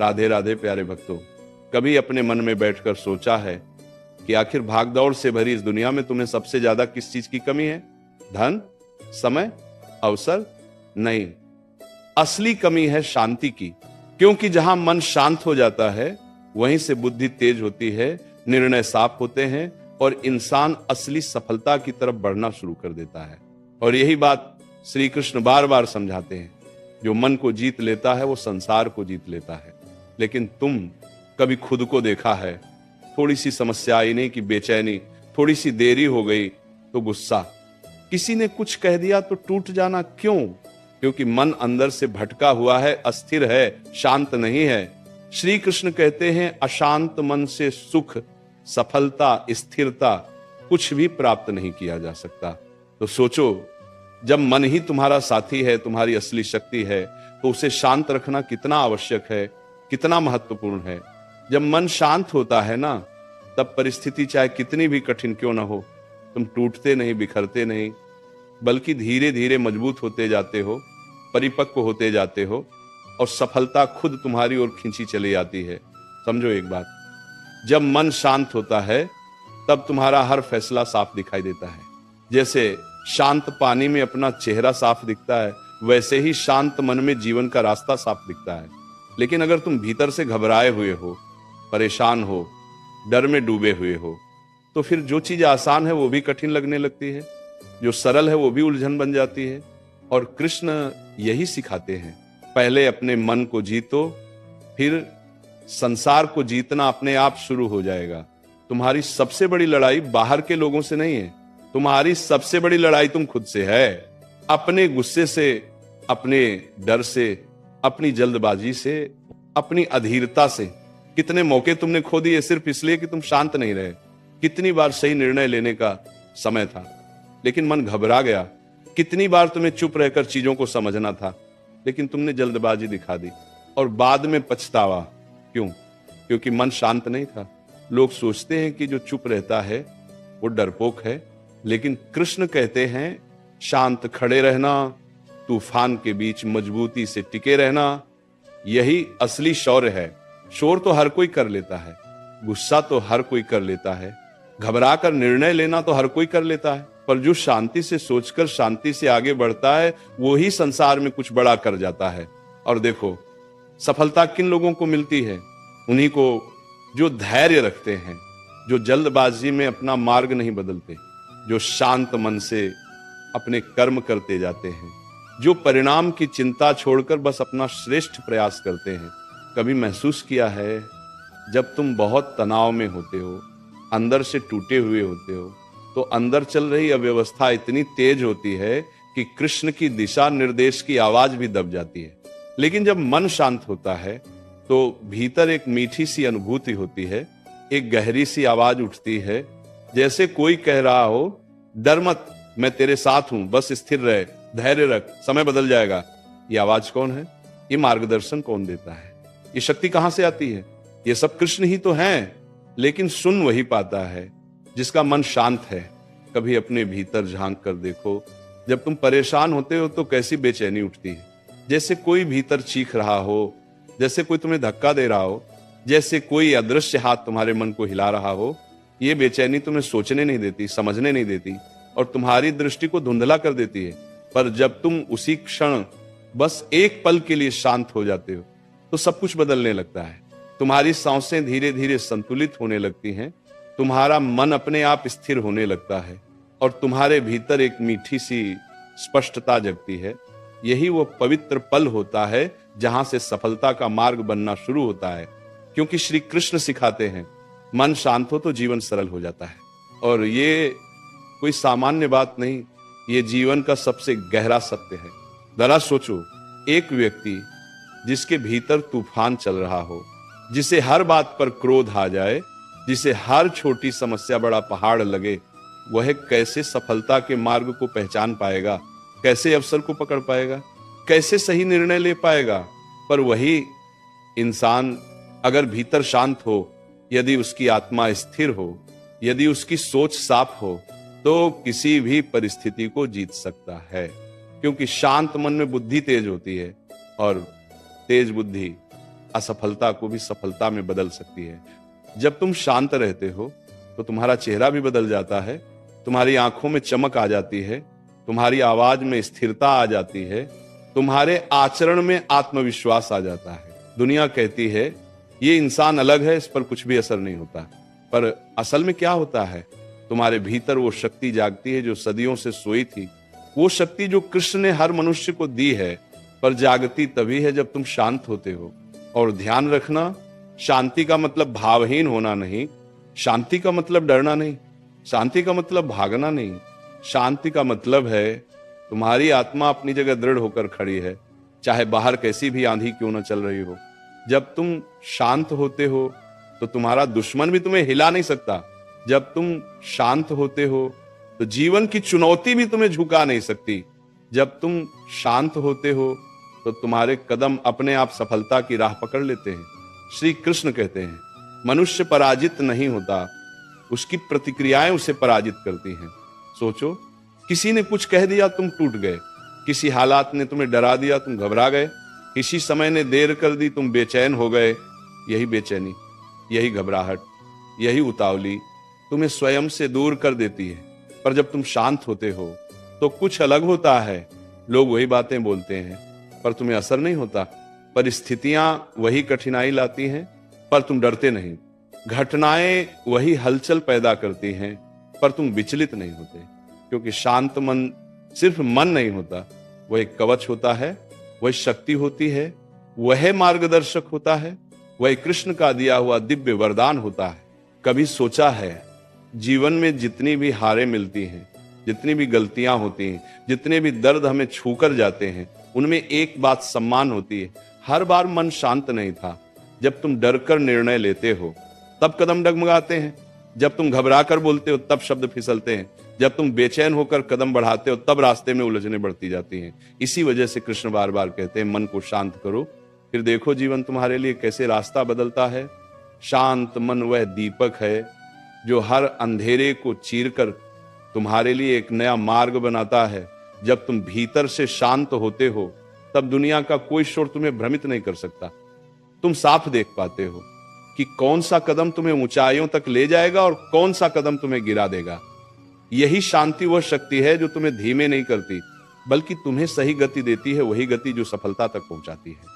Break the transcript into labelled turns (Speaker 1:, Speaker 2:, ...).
Speaker 1: राधे राधे प्यारे भक्तों, कभी अपने मन में बैठकर सोचा है कि आखिर भागदौड़ से भरी इस दुनिया में तुम्हें सबसे ज्यादा किस चीज की कमी है? धन, समय, अवसर? नहीं, असली कमी है शांति की। क्योंकि जहां मन शांत हो जाता है वहीं से बुद्धि तेज होती है, निर्णय साफ होते हैं और इंसान असली सफलता की तरफ बढ़ना शुरू कर देता है। और यही बात श्री कृष्ण बार बार समझाते हैं, जो मन को जीत लेता है वो संसार को जीत लेता है। लेकिन तुम कभी खुद को देखा है? थोड़ी सी समस्या आई नहीं कि बेचैनी, थोड़ी सी देरी हो गई तो गुस्सा, किसी ने कुछ कह दिया तो टूट जाना। क्यों? क्योंकि मन अंदर से भटका हुआ है, अस्थिर है, शांत नहीं है। श्री कृष्ण कहते हैं अशांत मन से सुख, सफलता, स्थिरता कुछ भी प्राप्त नहीं किया जा सकता। तो सोचो, जब मन ही तुम्हारा साथी है, तुम्हारी असली शक्ति है, तो उसे शांत रखना कितना आवश्यक है, कितना महत्वपूर्ण है। जब मन शांत होता है ना, तब परिस्थिति चाहे कितनी भी कठिन क्यों ना हो, तुम टूटते नहीं, बिखरते नहीं, बल्कि धीरे धीरे मजबूत होते जाते हो, परिपक्व होते जाते हो और सफलता खुद तुम्हारी ओर खींची चली आती है। समझो एक बात, जब मन शांत होता है तब तुम्हारा हर फैसला साफ दिखाई देता है। जैसे शांत पानी में अपना चेहरा साफ दिखता है, वैसे ही शांत मन में जीवन का रास्ता साफ दिखता है। लेकिन अगर तुम भीतर से घबराए हुए हो, परेशान हो, डर में डूबे हुए हो, तो फिर जो चीज आसान है वो भी कठिन लगने लगती है, जो सरल है वो भी उलझन बन जाती है। और कृष्ण यही सिखाते हैं, पहले अपने मन को जीतो, फिर संसार को जीतना अपने आप शुरू हो जाएगा। तुम्हारी सबसे बड़ी लड़ाई बाहर के लोगों से नहीं है, तुम्हारी सबसे बड़ी लड़ाई तुम खुद से है। अपने गुस्से से, अपने डर से, अपनी जल्दबाजी से, अपनी अधीरता से। कितने मौके तुमने खो दिए सिर्फ इसलिए कि तुम शांत नहीं रहे। कितनी बार सही निर्णय लेने का समय था लेकिन मन घबरा गया। कितनी बार तुम्हें चुप रहकर चीजों को समझना था लेकिन तुमने जल्दबाजी दिखा दी और बाद में पछतावा। क्यों? क्योंकि मन शांत नहीं था। लोग सोचते हैं कि जो चुप रहता है वो डरपोक है, लेकिन कृष्ण कहते हैं शांत खड़े रहना, तूफान के बीच मजबूती से टिके रहना, यही असली शौर्य है। शोर तो हर कोई कर लेता है, गुस्सा तो हर कोई कर लेता है, घबरा कर निर्णय लेना तो हर कोई कर लेता है, पर जो शांति से सोचकर शांति से आगे बढ़ता है वो ही संसार में कुछ बड़ा कर जाता है। और देखो, सफलता किन लोगों को मिलती है? उन्हीं को जो धैर्य रखते हैं, जो जल्दबाजी में अपना मार्ग नहीं बदलते, जो शांत मन से अपने कर्म करते जाते हैं, जो परिणाम की चिंता छोड़कर बस अपना श्रेष्ठ प्रयास करते हैं। कभी महसूस किया है जब तुम बहुत तनाव में होते हो, अंदर से टूटे हुए होते हो, तो अंदर चल रही अव्यवस्था इतनी तेज होती है कि कृष्ण की दिशा निर्देश की आवाज भी दब जाती है। लेकिन जब मन शांत होता है तो भीतर एक मीठी सी अनुभूति होती है, एक गहरी सी आवाज उठती है, जैसे कोई कह रहा हो, डर मत, मैं तेरे साथ हूं, बस स्थिर रहे, धैर्य रख, समय बदल जाएगा। ये आवाज कौन है? ये मार्गदर्शन कौन देता है? ये शक्ति कहां से आती है? ये सब कृष्ण ही तो हैं। लेकिन सुन वही पाता है जिसका मन शांत है। कभी अपने भीतर झांक कर देखो, जब तुम परेशान होते हो तो कैसी बेचैनी उठती है, जैसे कोई भीतर चीख रहा हो, जैसे कोई तुम्हें धक्का दे रहा हो, जैसे कोई अदृश्य हाथ तुम्हारे मन को हिला रहा हो। ये बेचैनी तुम्हें सोचने नहीं देती, समझने नहीं देती और तुम्हारी दृष्टि को धुंधला कर देती है। पर जब तुम उसी क्षण बस एक पल के लिए शांत हो जाते हो तो सब कुछ बदलने लगता है। तुम्हारी सांसें धीरे धीरे संतुलित होने लगती हैं, तुम्हारा मन अपने आप स्थिर होने लगता है और तुम्हारे भीतर एक मीठी सी स्पष्टता जगती है। यही वो पवित्र पल होता है जहां से सफलता का मार्ग बनना शुरू होता है। क्योंकि श्री कृष्ण सिखाते हैं, मन शांत हो तो जीवन सरल हो जाता है। और ये कोई सामान्य बात नहीं, ये जीवन का सबसे गहरा सत्य है। जरा सोचो, एक व्यक्ति जिसके भीतर तूफान चल रहा हो, जिसे हर बात पर क्रोध आ जाए, जिसे हर छोटी समस्या बड़ा पहाड़ लगे, वह कैसे सफलता के मार्ग को पहचान पाएगा? कैसे अवसर को पकड़ पाएगा? कैसे सही निर्णय ले पाएगा? पर वही इंसान अगर भीतर शांत हो, यदि उसकी आत्मा स्थिर हो, यदि उसकी सोच साफ हो, तो किसी भी परिस्थिति को जीत सकता है। क्योंकि शांत मन में बुद्धि तेज होती है और तेज बुद्धि असफलता को भी सफलता में बदल सकती है। जब तुम शांत रहते हो तो तुम्हारा चेहरा भी बदल जाता है, तुम्हारी आंखों में चमक आ जाती है, तुम्हारी आवाज में स्थिरता आ जाती है, तुम्हारे आचरण में आत्मविश्वास आ जाता है। दुनिया कहती है ये इंसान अलग है, इस पर कुछ भी असर नहीं होता, पर असल में क्या होता है? तुम्हारे भीतर वो शक्ति जागती है जो सदियों से सोई थी, वो शक्ति जो कृष्ण ने हर मनुष्य को दी है, पर जागती तभी है जब तुम शांत होते हो। और ध्यान रखना, शांति का मतलब भावहीन होना नहीं, शांति का मतलब डरना नहीं, शांति का मतलब भागना नहीं, शांति का मतलब है तुम्हारी आत्मा अपनी जगह दृढ़ होकर खड़ी है, चाहे बाहर कैसी भी आंधी क्यों न चल रही हो। जब तुम शांत होते हो तो तुम्हारा दुश्मन भी तुम्हें हिला नहीं सकता। जब तुम शांत होते हो तो जीवन की चुनौती भी तुम्हें झुका नहीं सकती। जब तुम शांत होते हो तो तुम्हारे कदम अपने आप सफलता की राह पकड़ लेते हैं। श्री कृष्ण कहते हैं मनुष्य पराजित नहीं होता, उसकी प्रतिक्रियाएं उसे पराजित करती हैं। सोचो, किसी ने कुछ कह दिया तुम टूट गए, किसी हालात ने तुम्हें डरा दिया तुम घबरा गए, किसी समय ने देर कर दी तुम बेचैन हो गए। यही बेचैनी, यही घबराहट, यही उतावली तुम्हें स्वयं से दूर कर देती है। पर जब तुम शांत होते हो तो कुछ अलग होता है। लोग वही बातें बोलते हैं पर तुम्हें असर नहीं होता, परिस्थितियां वही कठिनाई लाती हैं पर तुम डरते नहीं, घटनाएं वही हलचल पैदा करती हैं पर तुम विचलित नहीं होते। क्योंकि शांत मन सिर्फ मन नहीं होता, वह एक कवच होता है, वह शक्ति होती है, वह मार्गदर्शक होता है, वह कृष्ण का दिया हुआ दिव्य वरदान होता है। कभी सोचा है जीवन में जितनी भी हारें मिलती हैं, जितनी भी गलतियां होती हैं, जितने भी दर्द हमें छूकर जाते हैं, उनमें एक बात सम्मान होती है, हर बार मन शांत नहीं था। जब तुम डर कर निर्णय लेते हो तब कदम डगमगाते हैं, जब तुम घबरा कर बोलते हो तब शब्द फिसलते हैं, जब तुम बेचैन होकर कदम बढ़ाते हो तब रास्ते में उलझने बढ़ती जाती हैं। इसी वजह से कृष्ण बार बार कहते हैं मन को शांत करो, फिर देखो जीवन तुम्हारे लिए कैसे रास्ता बदलता है। शांत मन वह दीपक है जो हर अंधेरे को चीरकर तुम्हारे लिए एक नया मार्ग बनाता है। जब तुम भीतर से शांत होते हो तब दुनिया का कोई शोर तुम्हें भ्रमित नहीं कर सकता। तुम साफ देख पाते हो कि कौन सा कदम तुम्हें ऊंचाइयों तक ले जाएगा और कौन सा कदम तुम्हें गिरा देगा। यही शांति वह शक्ति है जो तुम्हें धीमे नहीं करती, बल्कि तुम्हें सही गति देती है, वही गति जो सफलता तक पहुंचाती है।